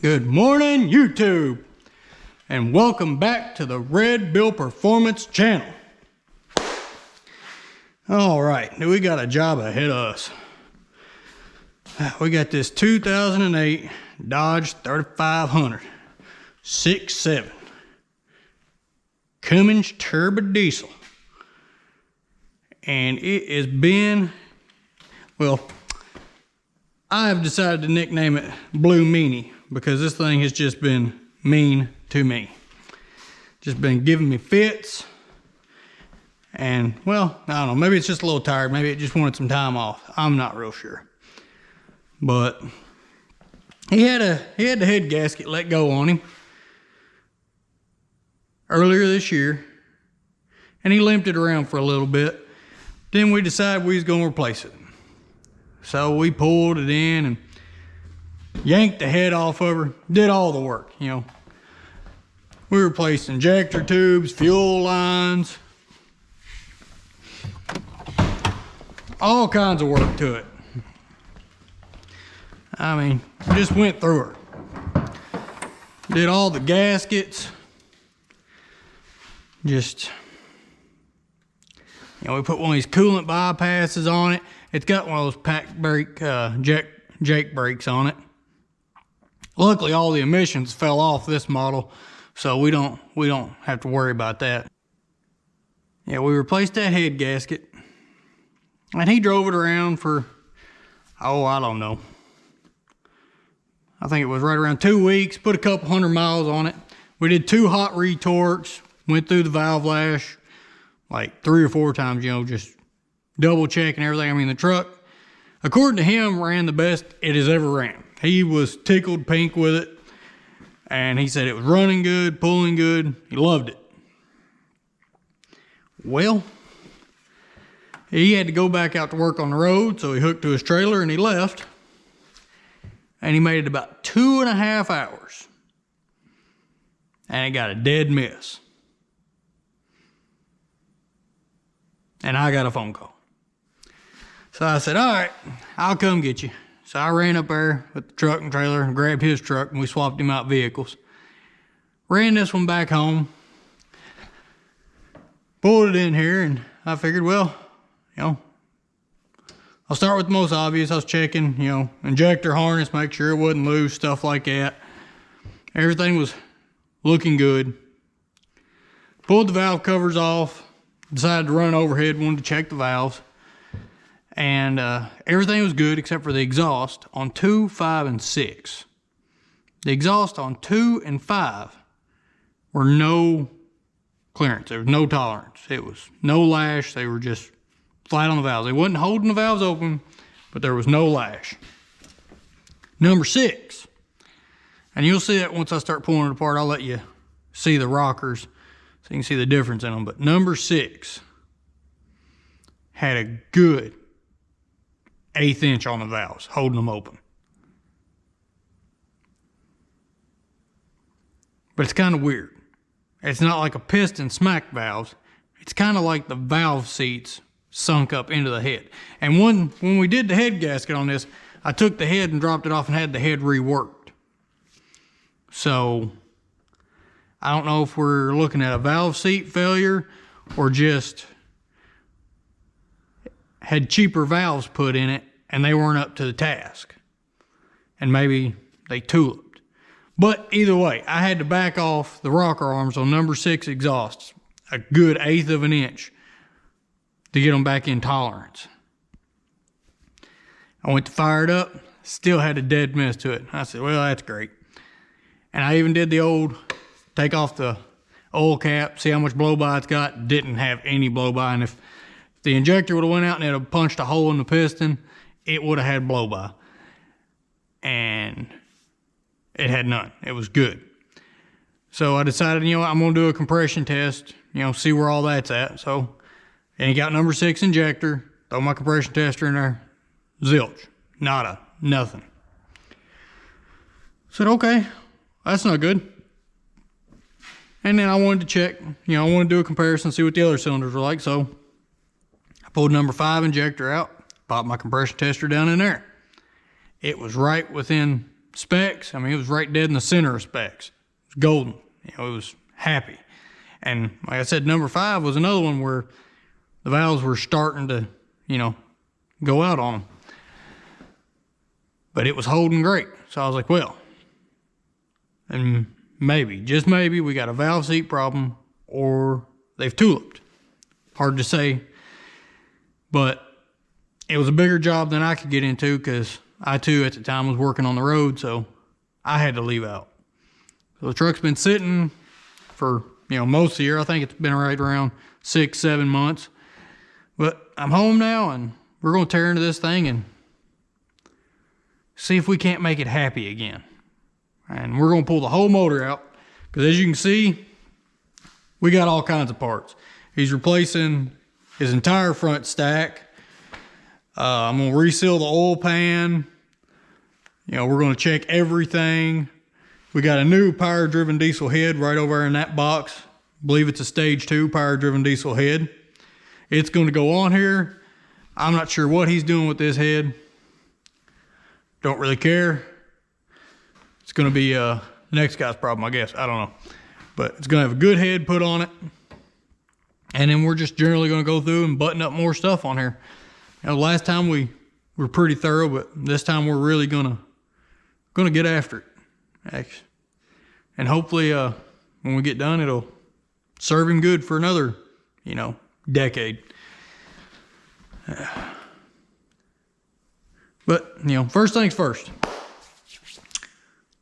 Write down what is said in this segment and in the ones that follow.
Good morning, YouTube, and welcome back to the Red Bill Performance channel. All right, we got a job ahead of us. We got this 2008 Dodge 3500 6.7 Cummins turbo diesel, and it has been, well, I have decided to nickname it Blue Meanie because this thing has just been mean to me. Just been giving me fits. And, well, I don't know, maybe it's just a little tired. Maybe it just wanted some time off. I'm not real sure. But he had the head gasket let go on him earlier this year. And he limped it around for a little bit. Then we decided we was going to replace it. So we pulled it in and yanked the head off of her. Did all the work, you know. We replaced injector tubes, fuel lines, all kinds of work to it. I mean, just went through her. Did all the gaskets. Just, you know, we put one of these coolant bypasses on it. It's got one of those pack brake, Jake brakes on it. Luckily, all the emissions fell off this model, so we don't have to worry about that. Yeah, we replaced that head gasket. And he drove it around for, oh, I don't know. I think it was right around 2 weeks, put a couple 100 miles on it. We did 2 hot retorques, went through the valve lash like 3 or 4 times, you know, just double checking everything. I mean, the truck, according to him, ran the best it has ever ran. He was tickled pink with it. And he said it was running good, pulling good. He loved it. Well, he had to go back out to work on the road, so he hooked to his trailer and he left. And he made it about 2.5 hours. And he got a dead miss. And I got a phone call. So I said, all right, I'll come get you. So I ran up there with the truck and trailer and grabbed his truck and we swapped him out vehicles. Ran this one back home. Pulled it in here and I figured, well, you know, I'll start with the most obvious. I was checking, you know, injector harness, make sure it wasn't loose, stuff like that. Everything was looking good. Pulled the valve covers off. Decided to run overhead, wanted to check the valves. And everything was good except for the exhaust on 2, 5, and 6. The exhaust on 2 and 5 were no clearance. There was no tolerance. It was no lash. They were just flat on the valves. They wasn't holding the valves open, but there was no lash. Number 6. And you'll see that once I start pulling it apart. I'll let you see the rockers so you can see the difference in them. But number 6 had a good 1/8 inch on the valves, holding them open. But it's kind of weird. It's not like a piston smack valves. It's kind of like the valve seats sunk up into the head. And when we did the head gasket on this, I took the head and dropped it off and had the head reworked. So I don't know if we're looking at a valve seat failure or just had cheaper valves put in it and they weren't up to the task. And maybe they tuliped. But either way, I had to back off the rocker arms on number 6 exhausts a good 1/8 of an inch to get them back in tolerance. I went to fire it up, still had a dead miss to it. I said, well, that's great. And I even did the old, take off the oil cap, see how much blow-by it's got. Didn't have any blow-by, and if the injector would have went out and it had punched a hole in the piston, it would have had blow-by. And it had none. It was good. So I decided, you know what, I'm going to do a compression test, you know, see where all that's at. So, and he got number 6 injector, throw my compression tester in there, zilch, nada, nothing. Said, okay, that's not good. And then I wanted to check, you know, I wanted to do a comparison, see what the other cylinders were like. So I pulled number 5 injector out, popped my compression tester down in there. It was right within specs, I mean, it was right dead in the center of specs. It was golden. You know, it was happy. And like I said, number 5 was another one where the valves were starting to, you know, go out on them. But it was holding great. So I was like, well, and maybe, just maybe, we got a valve seat problem or they've tuliped. Hard to say. But it was a bigger job than I could get into because I too at the time was working on the road, so I had to leave out. So the truck's been sitting for, you know, most of the year. I think it's been right around 6-7 months. But I'm home now and we're gonna tear into this thing and see if we can't make it happy again. And we're gonna pull the whole motor out because as you can see, we got all kinds of parts. He's replacing his entire front stack. I'm gonna reseal the oil pan. You know, we're gonna check everything. We got a new power driven diesel head right over there in that box. I believe it's a stage 2 power driven diesel head. It's gonna go on here. I'm not sure what he's doing with this head. Don't really care. It's gonna be the next guy's problem, I guess. I don't know. But it's gonna have a good head put on it. And then we're just generally gonna go through and button up more stuff on here. You know, last time we were pretty thorough, but this time we're really gonna get after it. And hopefully when we get done, it'll serve him good for another, you know, decade. But, you know, first things first.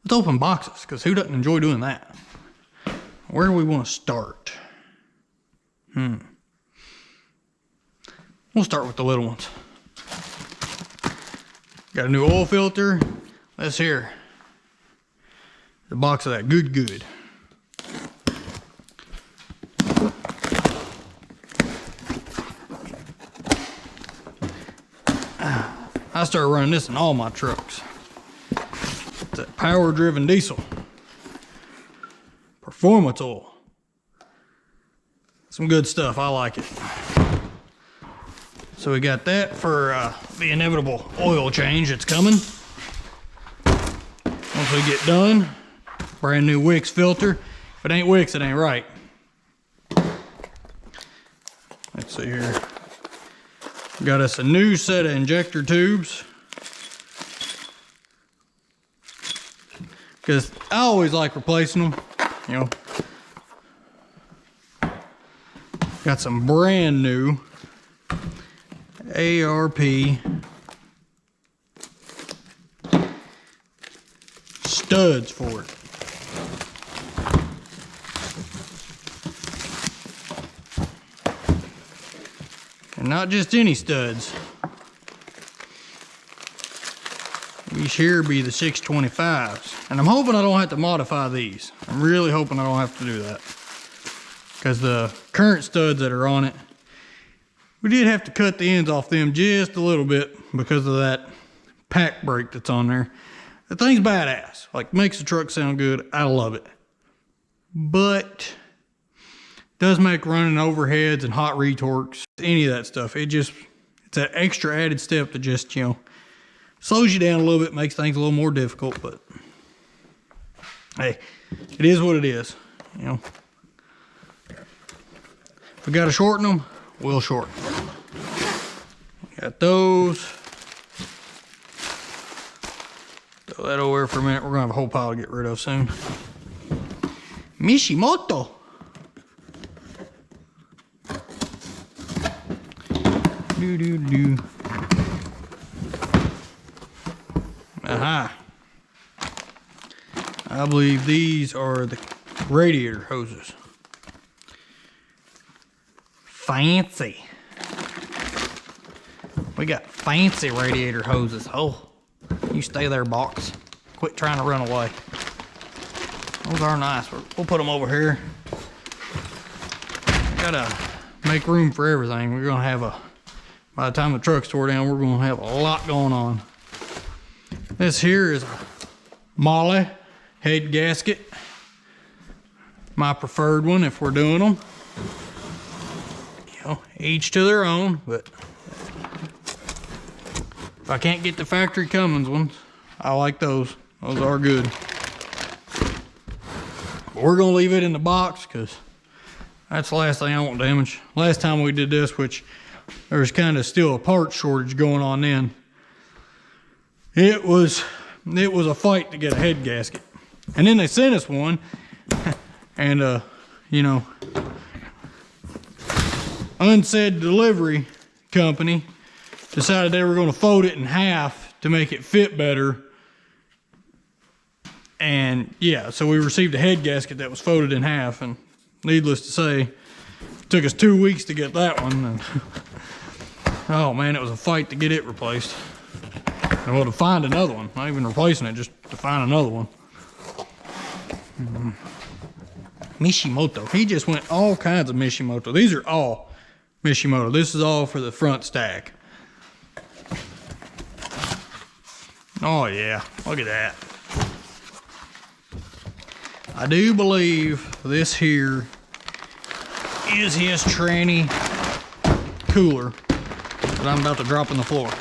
Let's open boxes, because who doesn't enjoy doing that? Where do we want to start? We'll start with the little ones. Got a new oil filter. This here. The box of that good. I started running this in all my trucks. It's that power driven diesel. Performance oil. Some good stuff, I like it. So we got that for the inevitable oil change that's coming. Once we get done, brand new Wicks filter. If it ain't Wicks, it ain't right. Let's see here. Got us a new set of injector tubes. Because I always like replacing them, you know. Got some brand new ARP studs for it. And not just any studs. These here be the 625s. And I'm hoping I don't have to modify these. I'm really hoping I don't have to do that. Because the current studs that are on it, we did have to cut the ends off them just a little bit because of that pack brake that's on there. The thing's badass. Like, makes the truck sound good. I love it. But does make running overheads and hot retorques, any of that stuff, it's an extra added step that just, you know, slows you down a little bit, makes things a little more difficult. But hey, it is what it is, you know. If we gotta shorten them, we'll shorten them. Got those. Throw that over for a minute. We're gonna have a whole pile to get rid of soon. Mishimoto. Aha. I believe these are the radiator hoses. Fancy. We got fancy radiator hoses. Oh, you stay there, box. Quit trying to run away. Those are nice. We'll put them over here. Gotta make room for everything. We're gonna have by the time the truck's tore down, we're gonna have a lot going on. This here is a Molly head gasket. My preferred one if we're doing them. You know, each to their own, but if I can't get the factory Cummins ones, I like those. Those are good. But we're gonna leave it in the box because that's the last thing I want damaged. Last time we did this, which there was kind of still a part shortage going on then, it was a fight to get a head gasket. And then they sent us one, and you know, unsaid delivery company decided they were going to fold it in half to make it fit better. And yeah, so we received a head gasket that was folded in half, and needless to say, it took us 2 weeks to get that one. And oh man, it was a fight to get it replaced. And well, to find another one, not even replacing it, just to find another one. Mishimoto, he just went all kinds of Mishimoto. These are all Mishimoto. This is all for the front stack. Oh yeah, look at that. I do believe this here is his tranny cooler that I'm about to drop on the floor.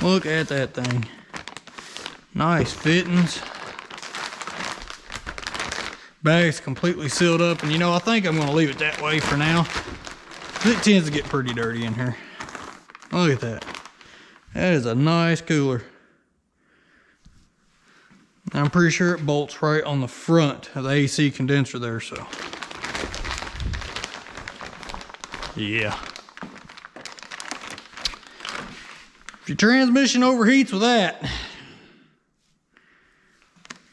Look at that thing. Nice fittings. Bag's completely sealed up, and you know, I think I'm gonna leave it that way for now. It tends to get pretty dirty in here. Look at that. That is a nice cooler. I'm pretty sure it bolts right on the front of the AC condenser there, so. Yeah. If your transmission overheats with that,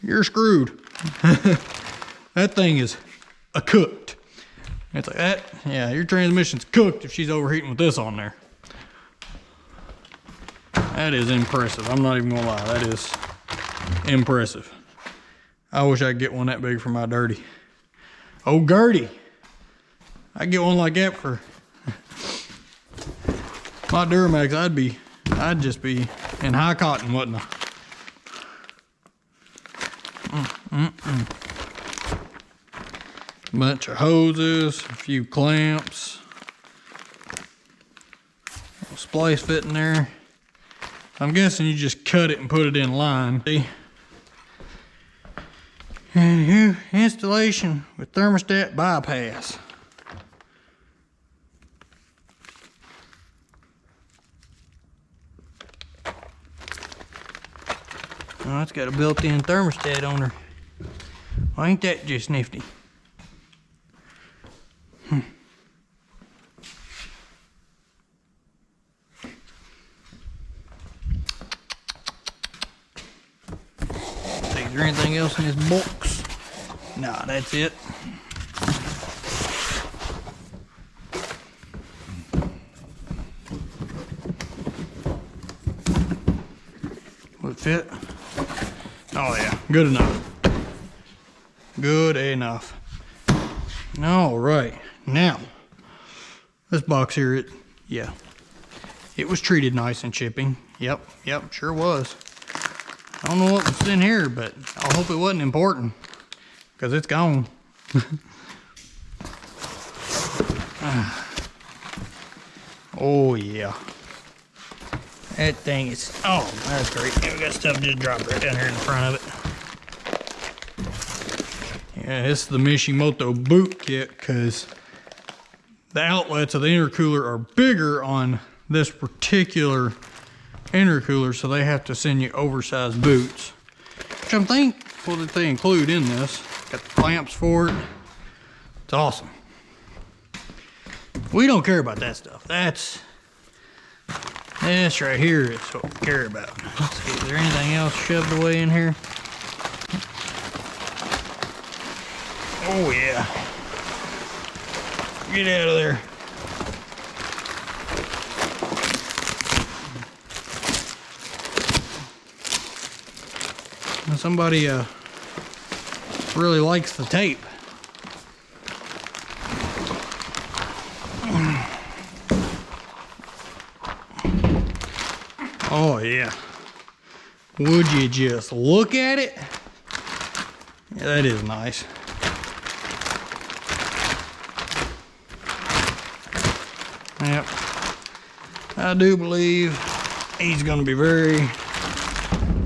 you're screwed. That thing is cooked. It's like that. Yeah, your transmission's cooked if she's overheating with this on there. That is impressive. I'm not even gonna lie. That is impressive. I wish I could get one that big for my dirty. Oh, Gertie. I get one like that for my Duramax. I'd just be in high cotton, wouldn't I? Bunch of hoses, a few clamps, a splice fit in there. I'm guessing you just cut it and put it in line. See? And here, installation with thermostat bypass. Oh, it's got a built-in thermostat on her. Well, ain't that just nifty? Is there anything else in this box? Nah, that's it. Will it fit? Oh yeah, good enough. Good enough. All right, now this box here, it was treated nice and chipping. Yep, sure was. I don't know what was in here, but I hope it wasn't important, because it's gone. Oh yeah. That thing is, oh, that's great. Yeah, we got stuff just dropped right down here in the front of it. Yeah, this is the Mishimoto Boot Kit, because the outlets of the intercooler are bigger on this particular intercooler, so they have to send you oversized boots, which I'm thinking, what did they include in this? Got the clamps for it. It's awesome. We don't care about that stuff. This right here is what we care about. Let's see, is there anything else shoved away in here? Oh yeah. Get out of there. Somebody really likes the tape. Oh yeah. Would you just look at it? Yeah, that is nice. Yep. I do believe he's gonna be very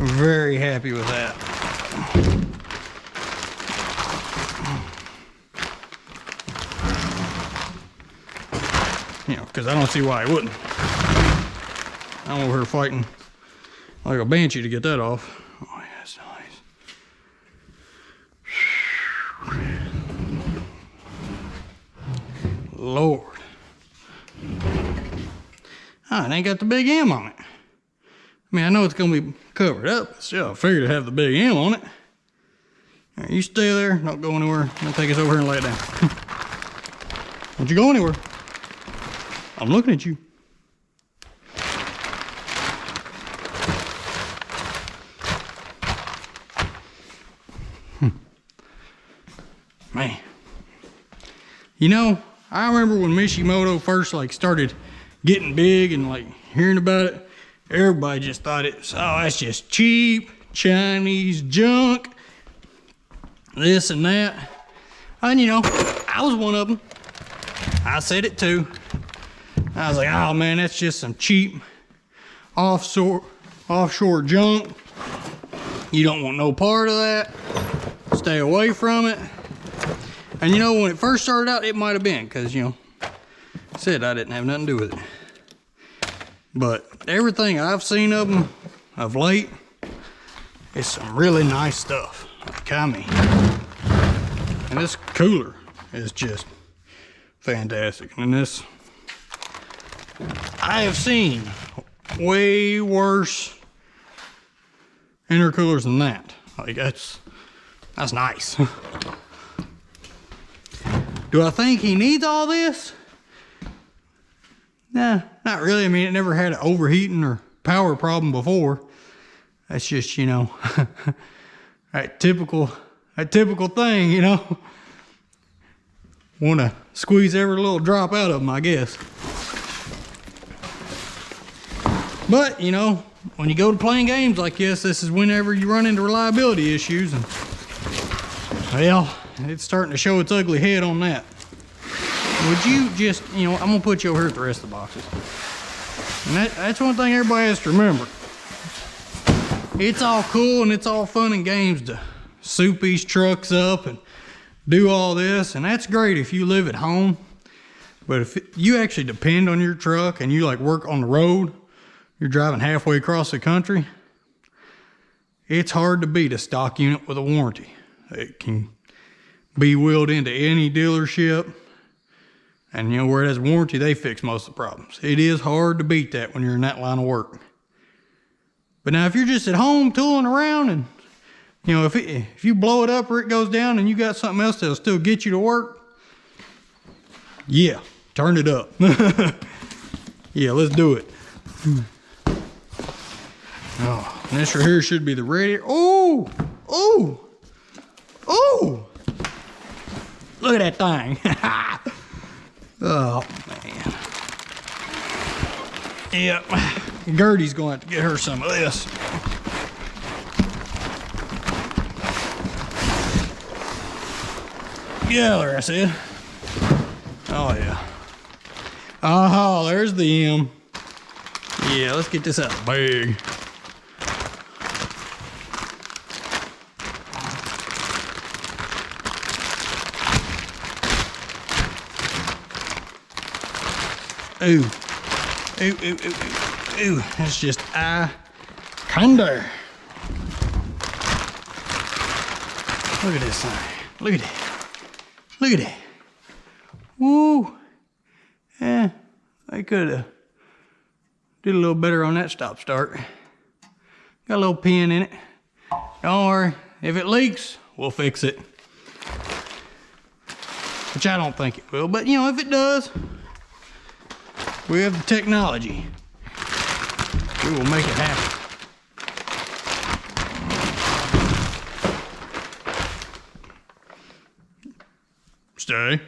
Very happy with that. You know, because I don't see why he wouldn't. I'm over here fighting like a banshee to get that off. Oh, yeah, that's nice. Lord. Oh, it ain't got the big M on it. I mean, I know it's going to be covered up, but still, I figured it'd have the big M on it. All right, you stay there. Don't go anywhere. I'm going to take us over here and lay it down. Don't you go anywhere. I'm looking at you. Man. You know, I remember when Mishimoto first like started getting big and like hearing about it, everybody just thought it's, oh, that's just cheap Chinese junk, this and that. And you know, I was one of them. I said it too. I was like, oh man, that's just some cheap offshore junk. You don't want no part of that. Stay away from it. And you know, when it first started out, it might have been, because, you know, I said I didn't have nothing to do with it. But everything I've seen of them of late is some really nice stuff. Like, I mean, and this cooler is just fantastic. And this, I have seen way worse intercoolers than that. Like, that's nice. Do I think he needs all this? Nah, not really. I mean, it never had an overheating or power problem before. That's just, you know, that typical thing, you know. Want to squeeze every little drop out of them, I guess. But, you know, when you go to playing games like this is whenever you run into reliability issues. And, well, it's starting to show its ugly head on that. Would you just, you know, I'm going to put you over here at the rest of the boxes. And that's one thing everybody has to remember. It's all cool and it's all fun and games to soup these trucks up and do all this. And that's great if you live at home. But if you actually depend on your truck and you like work on the road, you're driving halfway across the country, it's hard to beat a stock unit with a warranty. It can be wheeled into any dealership, and you know, where it has a warranty, they fix most of the problems. It is hard to beat that when you're in that line of work. But now if you're just at home tooling around and, you know, if you blow it up or it goes down and you got something else that'll still get you to work, yeah, turn it up. Yeah, let's do it. Oh, and this right here should be the radiator. Oh, oh, oh. Look at that thing. Oh, man. Yep. Gertie's going to have to get her some of this. Yeah, there I said. Oh, yeah. Aha, there's the M. Yeah, let's get this out of the bag. Ooh. Ooh, ooh, ooh, ooh, ooh. That's just kinder. Look at this thing. Look at it. Look at it. Woo. Yeah, I could have did a little better on that stop start. Got a little pin in it. Don't worry. If it leaks, we'll fix it. Which I don't think it will, but you know, if it does, we have the technology. We will make it happen. Stay.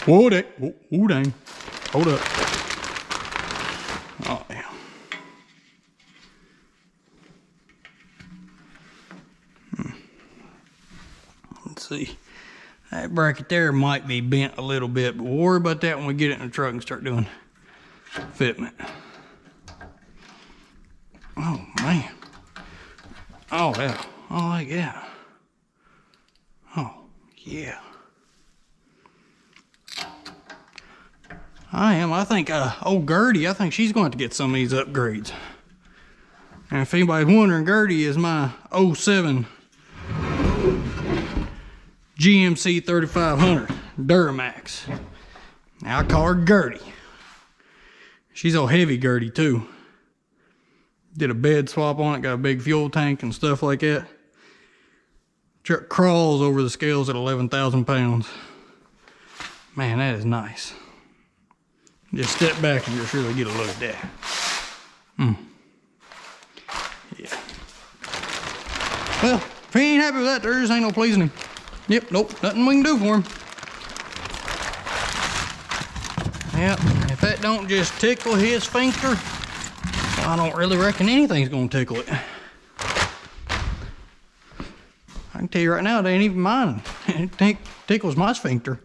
Whoa, dang. Whoa, dang. Hold up. Oh, yeah. Let's see. That bracket there might be bent a little bit, but we'll worry about that when we get it in the truck and start doing fitment. Oh, man. Oh, yeah. Oh, like, yeah. Oh, yeah. I think, old Gertie, I think she's going to get some of these upgrades. And if anybody's wondering, Gertie is my 07 GMC 3500 Duramax. Now I call her Gertie. She's a heavy Gertie too. Did a bed swap on it, got a big fuel tank and stuff like that. Truck crawls over the scales at 11,000 pounds. Man, that is nice. Just step back and just really get a look at that. Yeah. Well, if he ain't happy with that, there just ain't no pleasing him. Yep, nope, nothing we can do for him. Yep, if that don't just tickle his sphincter, I don't really reckon anything's gonna tickle it. I can tell you right now, it ain't even mine. It tickles my sphincter.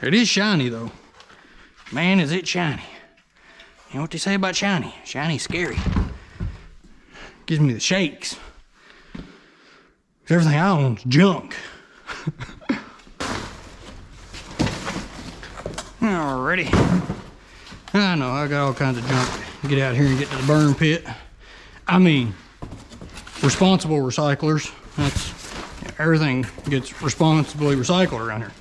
It is shiny though. Man, is it shiny. You know what they say about shiny? Shiny's scary. Gives me the shakes. Everything I own's junk. Alrighty. I know, I got all kinds of junk to get out here and get to the burn pit. I mean, responsible recyclers. That's, everything gets responsibly recycled around here.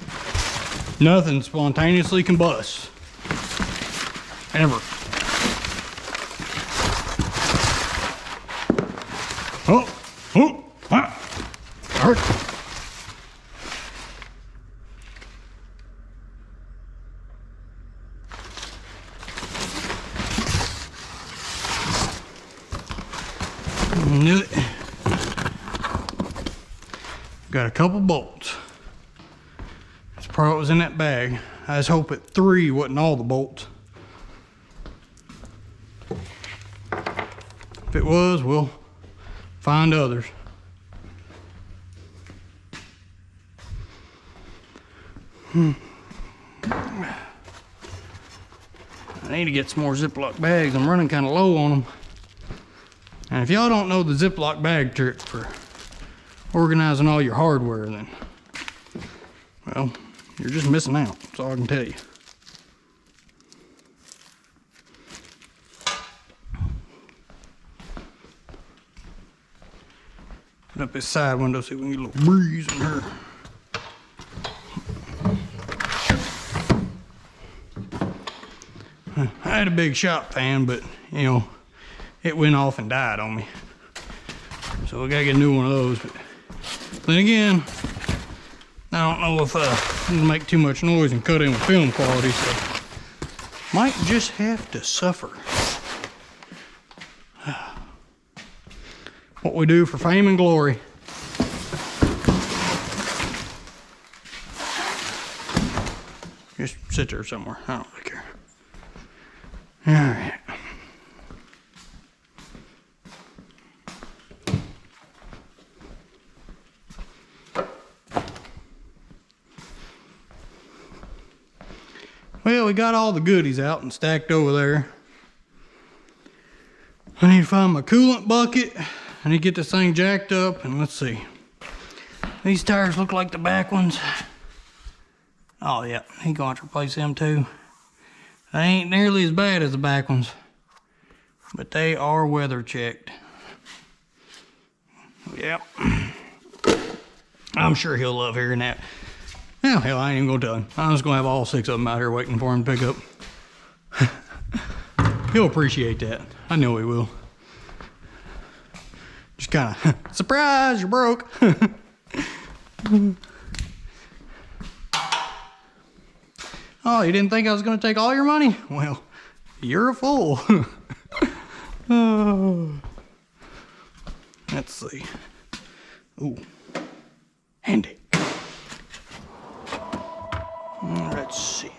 Nothing spontaneously combusts. Ever. Hurt. Knew it. Got a couple bolts. That's probably what was in that bag. I just hope at 3 wasn't all the bolts. If it was, we'll find others. I need to get some more Ziploc bags. I'm running kind of low on them. And if y'all don't know the Ziploc bag trick for organizing all your hardware, then, well, you're just missing out. That's all I can tell you. Put up this side window so we can get a little breeze in here. I had a big shop fan, but you know, it went off and died on me. So we gotta get a new one of those. But then again, I don't know if it'll make too much noise and cut in with film quality, so might just have to suffer. What we do for fame and glory. Just sit there somewhere. I don't really care. All right. Well, we got all the goodies out and stacked over there. I need to find my coolant bucket. I need to get this thing jacked up, and let's see. These tires look like the back ones. Oh yeah, he's going to replace them too. They ain't nearly as bad as the back ones, but they are weather checked. Yep. I'm sure he'll love hearing that. Well, hell, I ain't even gonna tell him. I'm just gonna have all 6 of them out here waiting for him to pick up. He'll appreciate that. I know he will. Just kind of, surprise, you're broke. Oh, you didn't think I was going to take all your money? Well, you're a fool. Oh. Let's see. Ooh, handy. Let's see.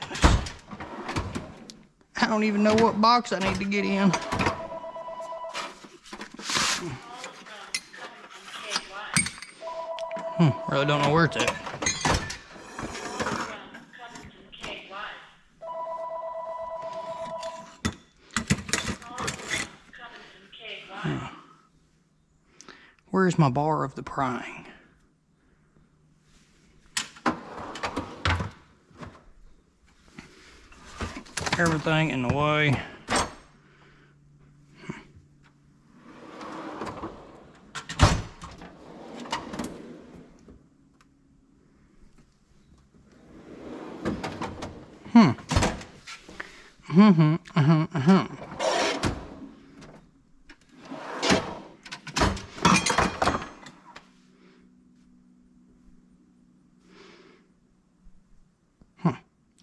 I don't even know what box I need to get in. Really don't know where it's at. Where's my bar of the prying? Everything in the way.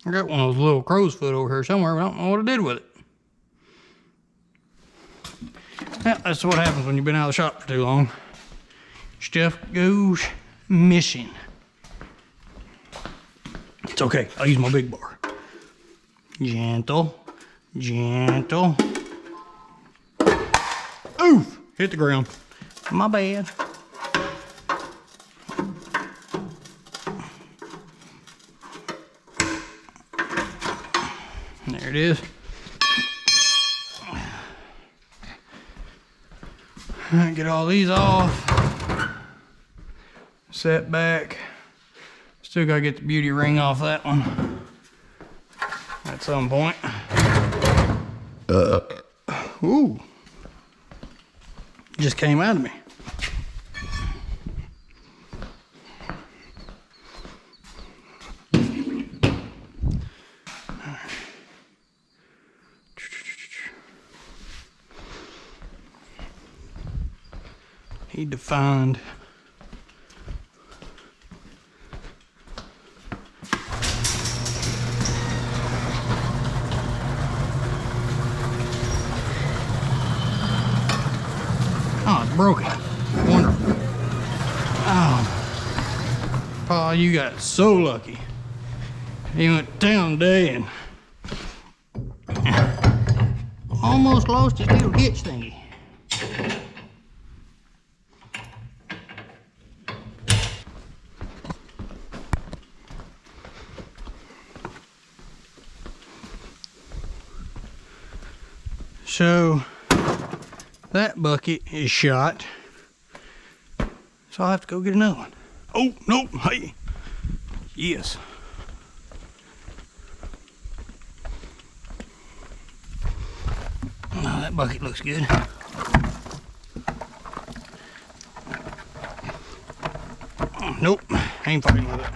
I got one of those little crow's foot over here somewhere, but I don't know what I did with it. Yeah, that's what happens when you've been out of the shop for too long. Stuff goes missing. It's okay, I'll use my big bar. Gentle, gentle. Oof! Hit the ground. My bad. There it is. Get all these off. Set back. Still gotta get the beauty ring off that one at some point. Ooh. Just came out of me. He defined. Oh, it's broken. Wonderful. Oh, Pa, you got so lucky. You went to town today and almost lost his little hitch thingy. So that bucket is shot, so I'll have to go get another one. Oh, nope, hey, yes. Oh, that bucket looks good. Oh, nope, ain't fighting with it.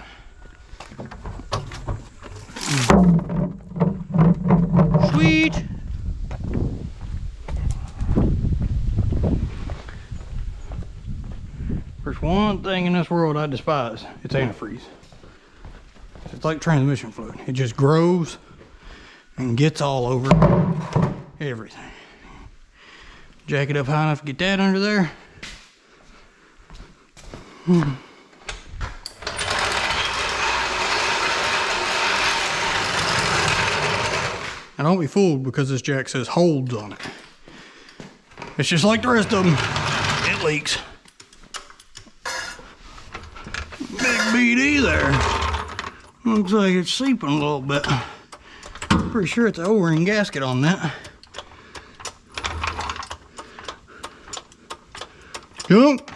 Sweet. There's one thing in this world I despise. It's antifreeze. It's like transmission fluid. It just grows and gets all over everything. Jack it up high enough to get that under there. Now don't be fooled because this jack says holds on it. It's just like the rest of them. It leaks. Big BD there. Looks like it's seeping a little bit. Pretty sure it's an O-ring gasket on that. Yup.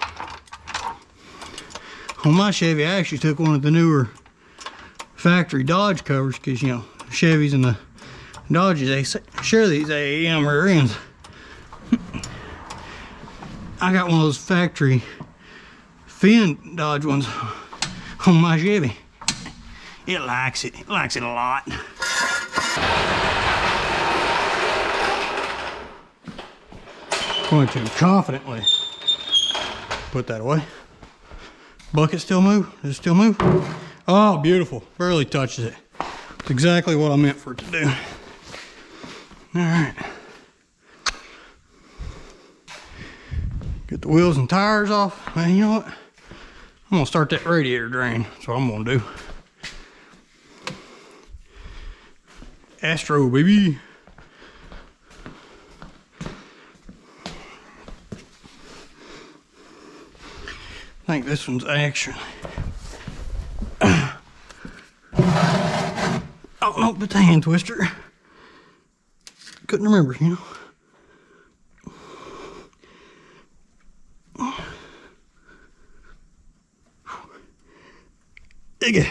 On my Chevy, I actually took one of the newer factory Dodge covers because, you know, Chevys and the Dodges, they share these AAM rear ends. I got one of those factory fin Dodge ones on my Chevy. It likes it. It likes it a lot. Going to confidently put that away. Bucket still move? Does it still move? Oh, beautiful. Barely touches it. It's exactly what I meant for it to do. All right. Get the wheels and tires off. Man, you know what? I'm gonna start that radiator drain. That's what I'm gonna do. Astro, baby. I think this one's actually. Oh no, but the hand twister. Couldn't remember, you know. Dig it.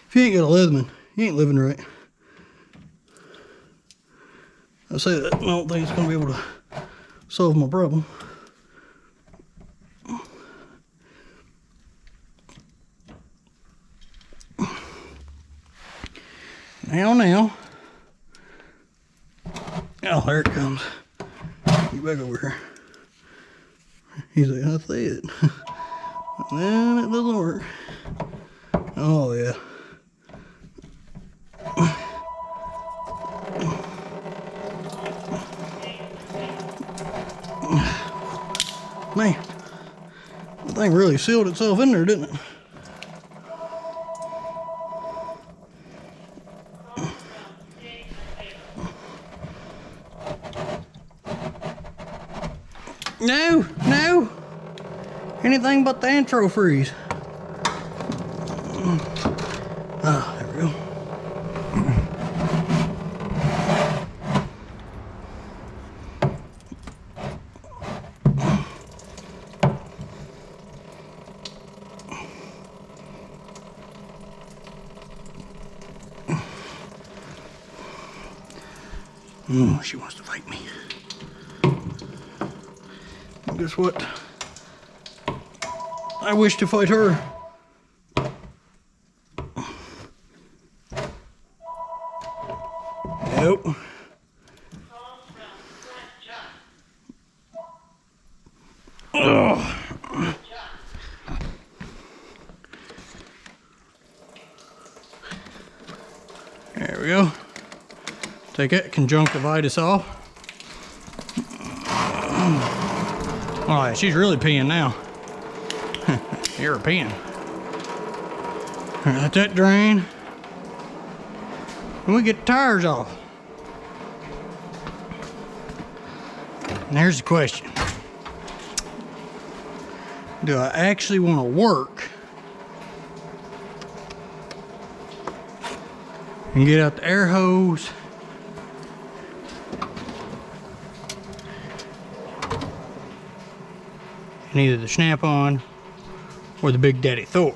If you ain't got a Leatherman, you ain't living right. I say that, I don't think it's gonna be able to solve my problem. Now. Oh, there it comes. Get back over here. He's like, I said. Then it doesn't work. Oh, yeah. Man, the thing really sealed itself in there, didn't it? No. Anything but the antifreeze. Ah, there we go. Oh, she wants to fight me. Guess what? I wish to fight her. Nope. Oh. There we go. Take that conjunctivitis off. Oh, yeah, she's really peeing now. You're peeing. Let that drain. And we get the tires off. And here's the question. Do I actually want to work and get out the air hose and either the Snap-on or the Big Daddy Thor?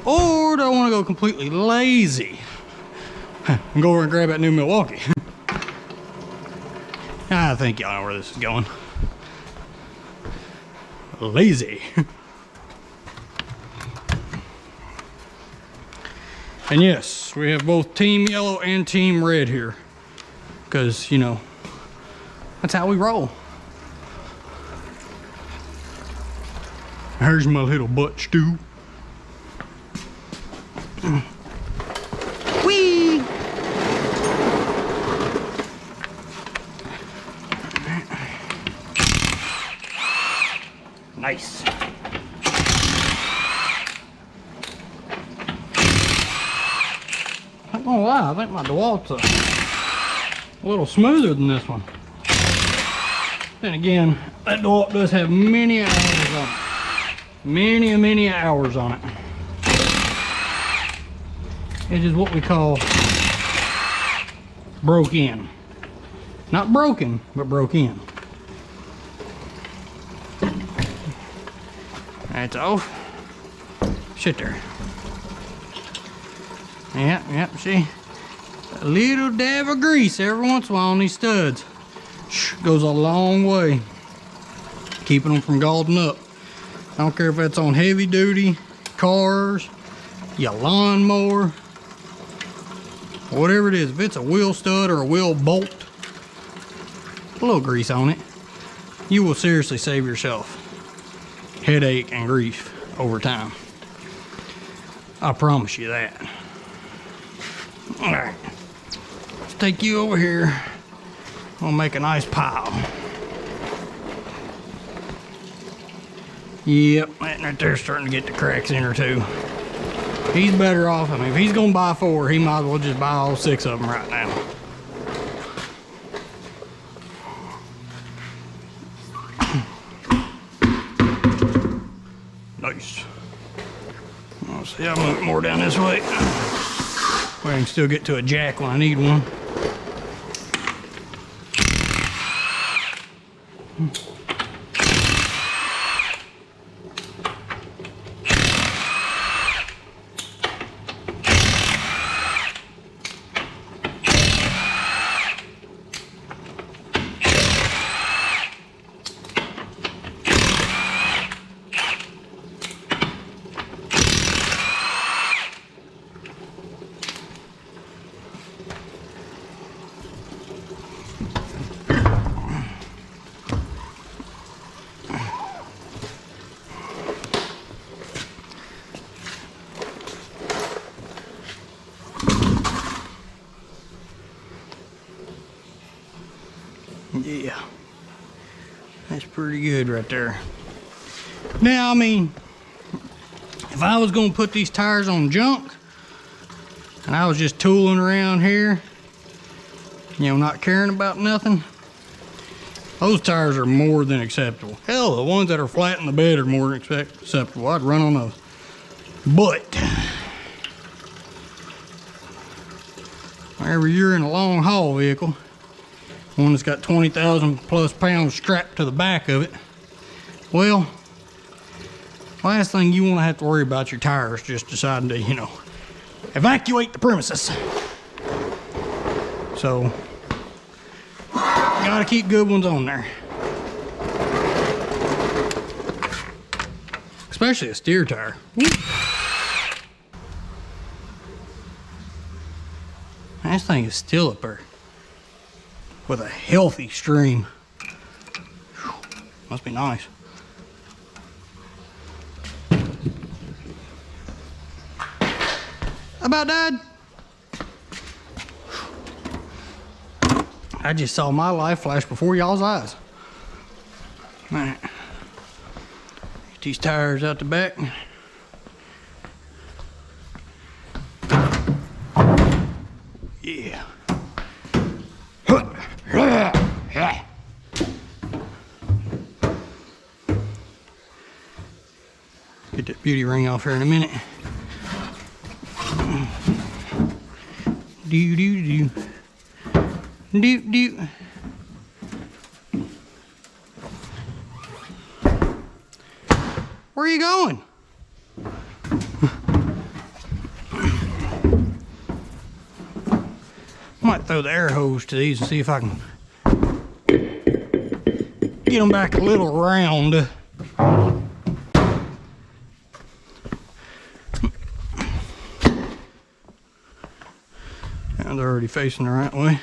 Or do I want to go completely lazy and go over and grab that new Milwaukee? I think y'all know where this is going. Lazy. And yes, we have both Team Yellow and Team Red here. Because, you know, that's how we roll. Here's my little butt stew. Whee! Nice. I'm not gonna lie, I think my DeWalt's a little smoother than this one. Then again, that DeWalt does have many hours on it. Many hours on it. It is what we call broke in. Not broken, but broke in. That's off. Sit there. Yep, see? A little dab of grease every once in a while on these studs. Goes a long way. Keeping them from galding up. I don't care if that's on heavy duty, cars, your lawnmower, whatever it is. If it's a wheel stud or a wheel bolt, a little grease on it, you will seriously save yourself headache and grief over time. I promise you that. All right, let's take you over here. We'll make a nice pile. Yep, that right there's starting to get the cracks in her too. He's better off. I mean, if he's gonna buy 4, he might as well just buy all 6 of them right now. Nice. Let's see, I'll move it more down this way. Where I can still get to a jack when I need one. Yeah. That's pretty good right there. Now, I mean, if I was gonna put these tires on junk and I was just tooling around here, you know, not caring about nothing, those tires are more than acceptable. Hell, the ones that are flat in the bed are more than acceptable. I'd run on those. But whenever you're in a long haul vehicle, one that's got 20,000 plus pounds strapped to the back of it, well, last thing you want to have to worry about your tires just deciding to, you know, evacuate the premises. So, you gotta keep good ones on there. Especially a steer tire. This thing is still up there with a healthy stream. Must be nice. About died. I just saw my life flash before y'all's eyes. All right. Get these tires out the back. Yeah. Get that beauty ring off here in a minute. Do do do. Do do. Where are you going? I might throw the air hose to these and see if I can get them back a little round. And they're already facing the right way.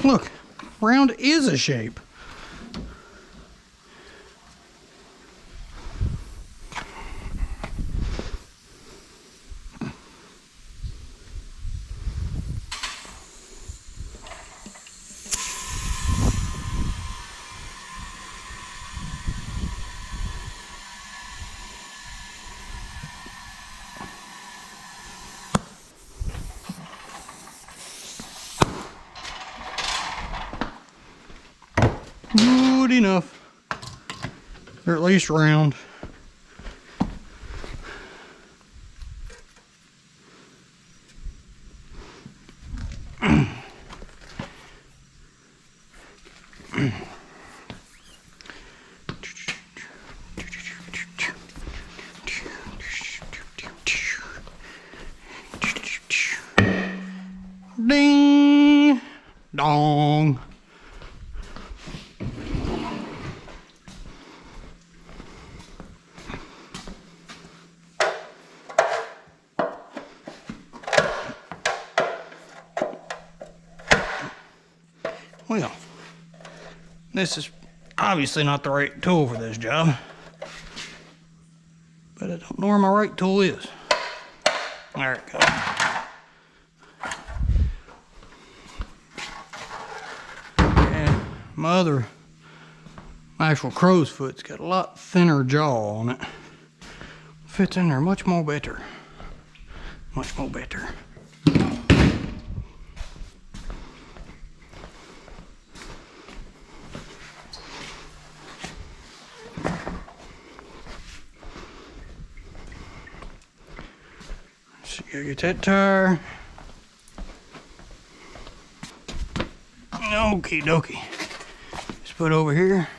Look, round is a shape. Good enough. They're at least round. Ding dong. Well, this is obviously not the right tool for this job, but I don't know where my right tool is. There it goes. And my actual crow's foot's got a lot thinner jaw on it. Fits in there much more better. Much more better. Gotta get that tire. Okie dokie. Just put it over here.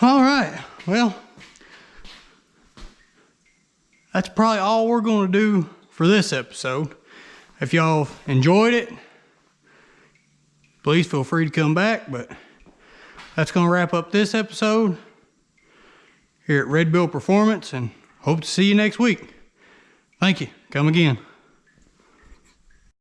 All right, well, that's probably all we're going to do for this episode. If y'all enjoyed it, please feel free to come back. But that's going to wrap up this episode here at Red Bill Performance, and hope to see you next week. Thank you. Come again.